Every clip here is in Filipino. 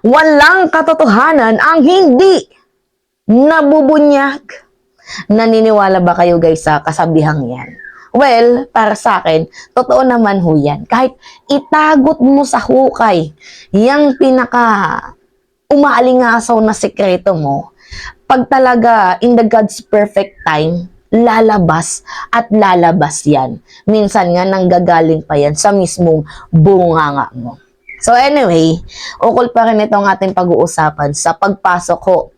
Walang katotohanan ang hindi nabubunyag. Naniniwala ba kayo guys sa kasabihang yan? Well, para sa akin, totoo naman ho yan. Kahit itagot mo sa hukay, yung pinaka umaalingasaw na sekreto mo, pag talaga in the God's perfect time, lalabas at lalabas yan. Minsan nga nanggagaling pa yan sa mismong bunganga mo. So anyway, ukol pa rin itong ating pag-uusapan sa pagpasok ho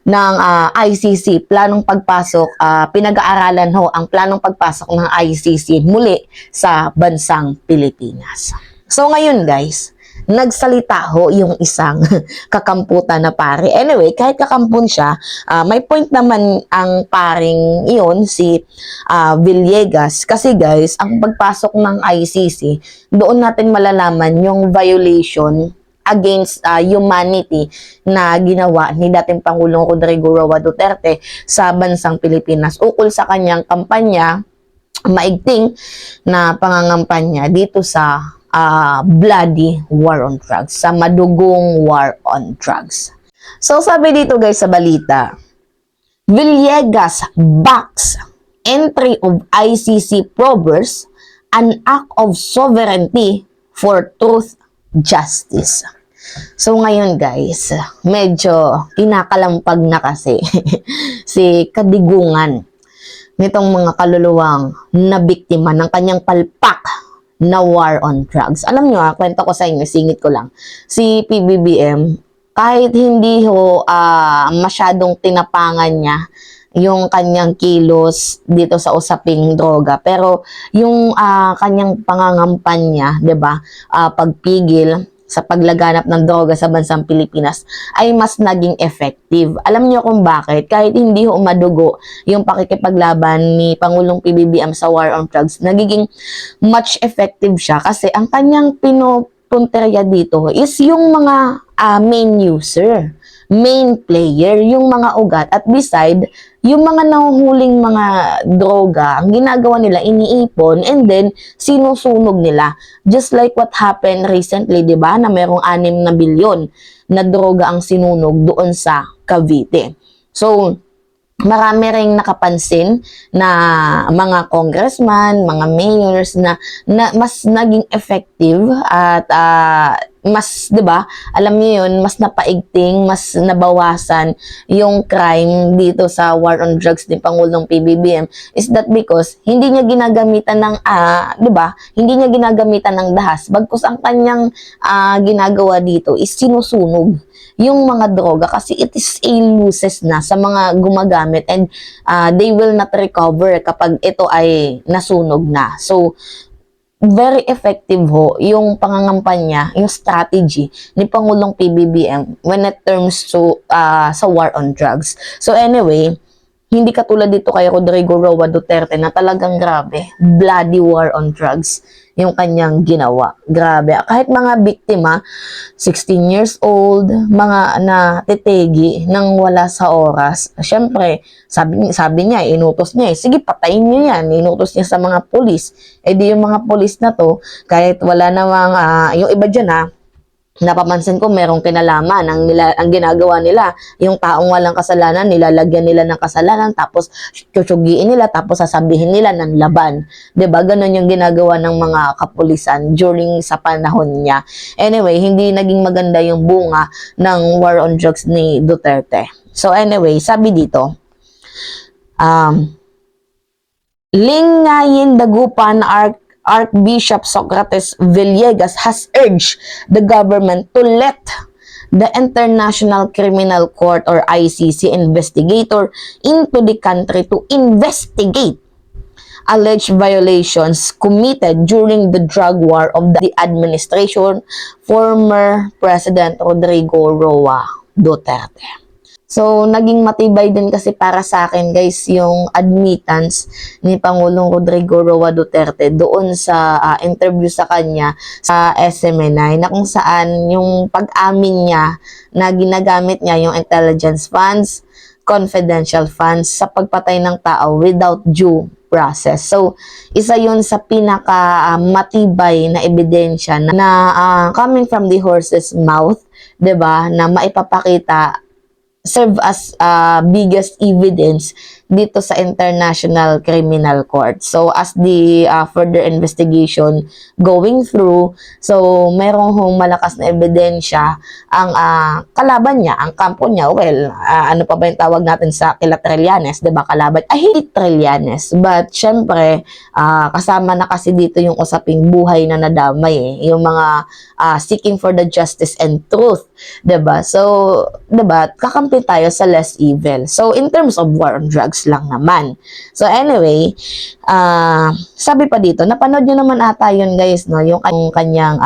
ng ICC, planong pagpasok, pinag-aaralan ho ang planong pagpasok ng ICC muli sa bansang Pilipinas. So ngayon guys, nagsalita ho yung isang kakamputan na pare. Anyway, kahit kakampun siya, may point naman ang paring iyon, si Villegas. Kasi guys, ang pagpasok ng ICC, doon natin malalaman yung violation against humanity na ginawa ni dating Pangulong Rodrigo Roa Duterte sa bansang Pilipinas ukol sa kanyang kampanya, maigting na pangangampanya dito sa bloody war on drugs, sa madugong war on drugs. So sabi dito guys sa balita, Villegas backs entry of ICC probers an act of sovereignty for truth, justice. So ngayon guys, medyo kinakalampag na kasi si kadigungan nitong mga kaluluwang na biktima ng kanyang palpak na war on drugs. Alam nyo kwento ko sa inyo, singit ko lang. Si PBBM, kahit hindi ho masyadong tinapangan niya yung kanyang kilos dito sa usaping droga, pero yung kanyang pangangampanya, 'di ba? Pagpigil sa paglaganap ng droga sa bansang Pilipinas ay mas naging effective. Alam niyo kung bakit? Kahit hindi ho madugo yung pakikipaglaban ni Pangulong PBBM sa war on drugs, nagiging much effective siya kasi ang kanyang pinupunterya dito is yung mga main user, main player, yung mga ugat, at beside, yung mga nahuhuling mga droga, ang ginagawa nila, iniipon, and then, sinusunog nila. Just like what happened recently, di ba, na merong 6 na bilyon na droga ang sinunog doon sa Cavite. So, marami ring nakapansin na mga congressman, mga mayors na mas naging effective at mas, 'di ba? Alam niyo 'yun, mas napaigting, mas nabawasan yung crime dito sa war on drugs ni Pangulong PBBM. Is that because hindi niya ginagamitan ng 'di ba? Hindi niya ginagamitan ng dahas. Bagkus ang kanyang ginagawa dito is sinusunog yung mga droga kasi it is a losses na sa mga gumagamit, and they will not recover kapag ito ay nasunog na. So very effective ho yung pangangampanya, yung strategy ni Pangulong PBBM when it terms to sa war on drugs. So anyway, hindi katulad dito kay Rodrigo Roa Duterte na talagang grabe, bloody war on drugs yung kanyang ginawa. Grabe. Kahit mga biktima, 16 years old, mga natitegi nang wala sa oras. Siyempre, sabi niya, inutos niya, sige, patayin niyo yan. Inutos niya sa mga pulis. Eh di yung mga pulis na to, kahit wala namang, yung iba dyan napapansin ko merong kinalaman ang ginagawa nila, yung taong walang kasalanan nilalagyan nila ng kasalanan, tapos tsutsugin nila, tapos sasabihin nila ng laban, 'di ba? Ganun yung ginagawa ng mga kapulisan during sa panahon niya. Anyway, hindi naging maganda yung bunga ng war on drugs ni Duterte. So anyway, sabi dito, Lingayen Dagupan Archbishop Socrates Villegas has urged the government to let the International Criminal Court or ICC investigator into the country to investigate alleged violations committed during the drug war of the administration former President Rodrigo Roa Duterte. So, naging matibay din kasi para sa akin guys yung admittance ni Pangulong Rodrigo Roa Duterte doon sa interview sa kanya sa SMNI, na kung saan yung pag-amin niya na ginagamit niya yung intelligence funds, confidential funds sa pagpatay ng tao without due process. So, isa yun sa pinaka matibay na ebidensya na coming from the horse's mouth 'di ba, na maipapakita, serve as biggest evidence dito sa International Criminal Court. So, as the further investigation going through, so, merong malakas na ebidensya ang kalaban niya, ang kampo niya. Well, ano pa ba yung tawag natin sa kila Trillanes, diba? Kalaban, hindi Trillanes. But, syempre, kasama na kasi dito yung usaping buhay na nadamay eh. Yung mga seeking for the justice and truth. Diba? So, diba? Kakampi tayo sa less evil. So, in terms of war on drugs lang naman. So, anyway, sabi pa dito, napanood nyo naman ata yun guys, no? Yung kanyang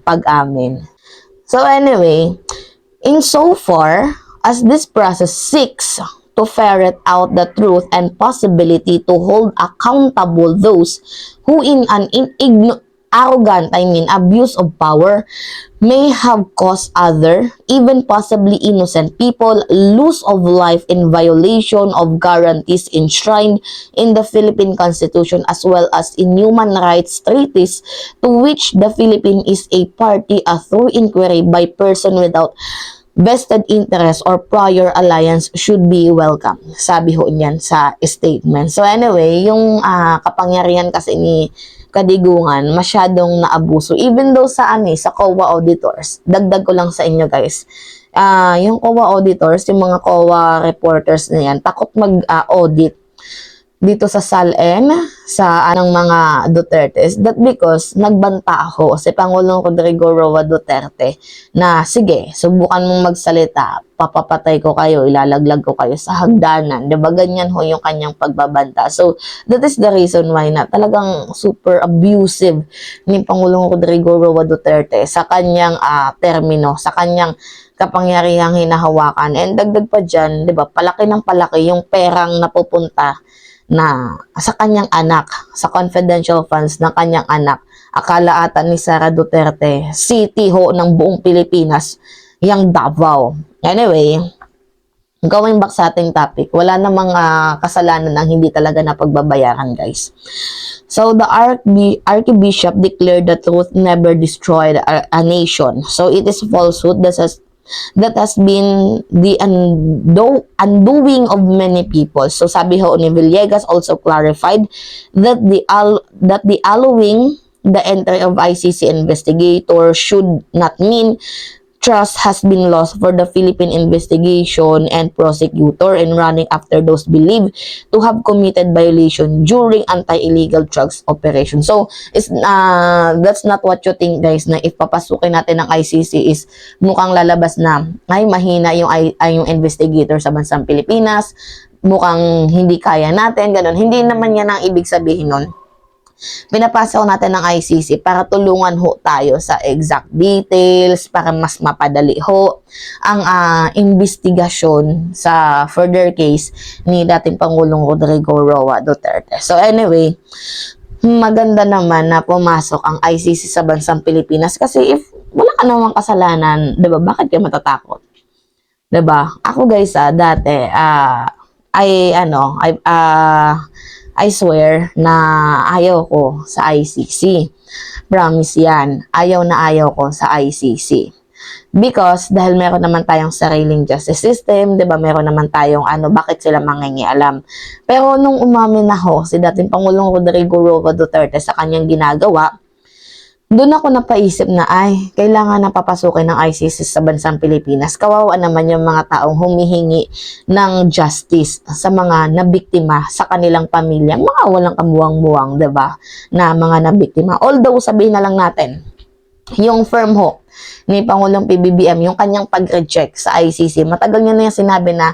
pag-amin. So, anyway, in so far as this process seeks to ferret out the truth and possibility to hold accountable those who in an arrogant, abuse of power may have caused other, even possibly innocent people, loss of life in violation of guarantees enshrined in the Philippine Constitution as well as in human rights treaties to which the Philippines is a party through inquiry by person without vested interest or prior alliance should be welcome. Sabi ho niyan sa statement. So anyway, yung kapangyarihan kasi ni Kadigungan, masyadong naabuso. Even though sa sa COA auditors, dagdag ko lang sa inyo guys, yung COA auditors, yung mga COA reporters na yan, takot mag-audit dito sa SALN, sa anong mga Dutertes. That because nagbanta ako si Pangulong Rodrigo Roa Duterte na sige, subukan mong magsalita, papapatay ko kayo, ilalaglag ko kayo sa hagdanan. Diba ganyan ho yung kanyang pagbabanta. So, that is the reason why na talagang super abusive ni Pangulong Rodrigo Roa Duterte sa kanyang termino, sa kanyang kapangyarihang hinahawakan. And dagdag pa dyan, diba, palaki ng palaki yung perang napupunta na sa kanyang anak, sa confidential funds ng kanyang anak. Akala ata ni Sara Duterte, city ho ng buong Pilipinas, yung Davao. Anyway, going back sa ating topic, wala namang kasalanan ng hindi talaga napagbabayaran, guys. So, the Archbishop declared the truth never destroyed a nation. So, it is falsehood that has been the undoing of many people. So sabi ho ni Villegas also clarified that the allowing the entry of ICC investigator should not mean trust has been lost for the Philippine investigation and prosecutor in running after those believed to have committed violation during anti-illegal drugs operation. So, that's not what you think, guys, na if papasukin natin ng ICC is mukhang lalabas na ay mahina yung investigator sa bansang Pilipinas, mukhang hindi kaya natin, ganun. Hindi naman yan ang ibig sabihin nun. Pinapasa natin ng ICC para tulungan ho tayo sa exact details, para mas mapadali ho ang investigasyon sa further case ni dating Pangulong Rodrigo Roa Duterte. So anyway, maganda naman na pumasok ang ICC sa bansang Pilipinas kasi if wala ka namang kasalanan, 'di ba? Bakit ka matatakot? 'Di ba? Ako guys, dati I swear na ayaw ko sa ICC. Promise yan. Ayaw na ayaw ko sa ICC. Because dahil meron naman tayong sariling justice system, 'di ba? Meron naman tayong bakit sila mangingialam. Pero nung umamin na ho si dating Pangulong Rodrigo Roa Duterte sa kanyang ginagawa, doon ako napaisip na kailangan na papasukin ng ICC sa bansang Pilipinas. Kawawa naman yung mga taong humihingi ng justice sa mga nabiktima sa kanilang pamilya. Mga walang kamuwang-muwang, diba? Na mga nabiktima. Although, sabihin na lang natin, yung firm ho ni Pangulong PBBM, yung kanyang pag-reject sa ICC, matagal niya na yung sinabi na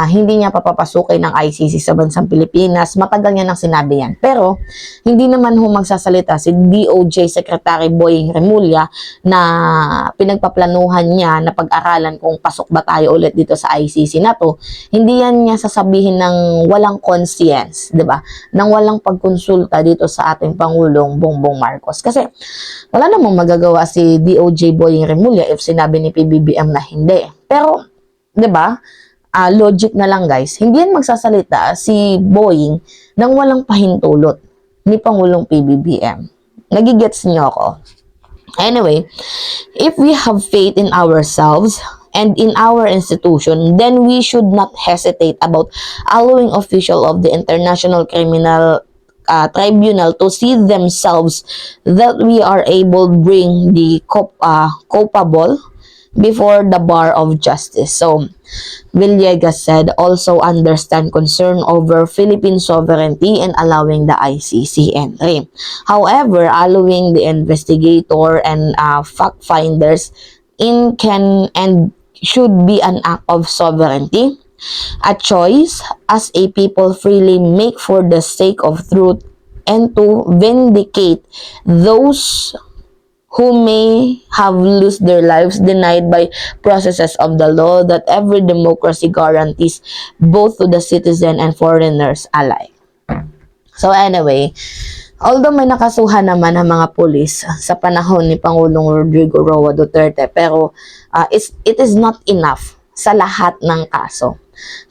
hindi niya papapasukin ng ICC sa bansang Pilipinas. Matagal niya nang sinabi yan. Pero, hindi naman magsasalita si DOJ Secretary Boying Remulla na pinagpaplanuhan niya na pag-aralan kung pasok ba tayo ulit dito sa ICC na to. Hindi yan niya sasabihin ng walang conscience, di ba? Nang walang pagkonsulta dito sa ating Pangulong Bongbong Marcos. Kasi, wala namang magagawa si DOJ Boying Remulla if sinabi ni PBBM na hindi. Pero, 'di ba? Logic na lang guys. Hindi yan magsasalita si Boying nang walang pahintulot ni Pangulong PBBM. Nagigets niyo ako? Anyway, if we have faith in ourselves and in our institution, then we should not hesitate about allowing official of the International Criminal Tribunal to see themselves that we are able to bring the culpable before the bar of justice. So, Villegas said, also understand concern over Philippine sovereignty and allowing the ICC entry. However, allowing the investigator and fact finders in can and should be an act of sovereignty, a choice as a people freely make for the sake of truth and to vindicate those who may have lost their lives denied by processes of the law that every democracy guarantees both to the citizen and foreigners alike. So anyway, although may nakasuhan naman ang mga pulis sa panahon ni Pangulong Rodrigo Roa Duterte, pero it is not enough sa lahat ng kaso.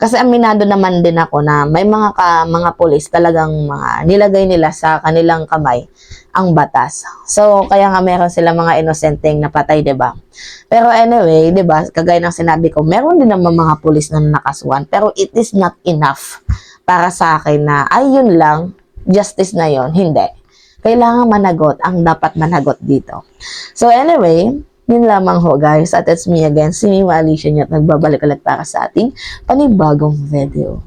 Kasi aminado naman din ako na may mga pulis talagang nilagay nila sa kanilang kamay ang batas. So, kaya nga meron sila mga inosenteng napatay, 'di ba? Pero anyway, 'di ba, kagaya ng sinabi ko, meron din naman mga pulis na nakasuhan, pero it is not enough para sa akin na ayun lang, justice na 'yon. Hindi. Kailangan managot ang dapat managot dito. So anyway, yun lamang ho guys. At it's me again, si Mima Alicia at nagbabalik ulit para sa ating panibagong video.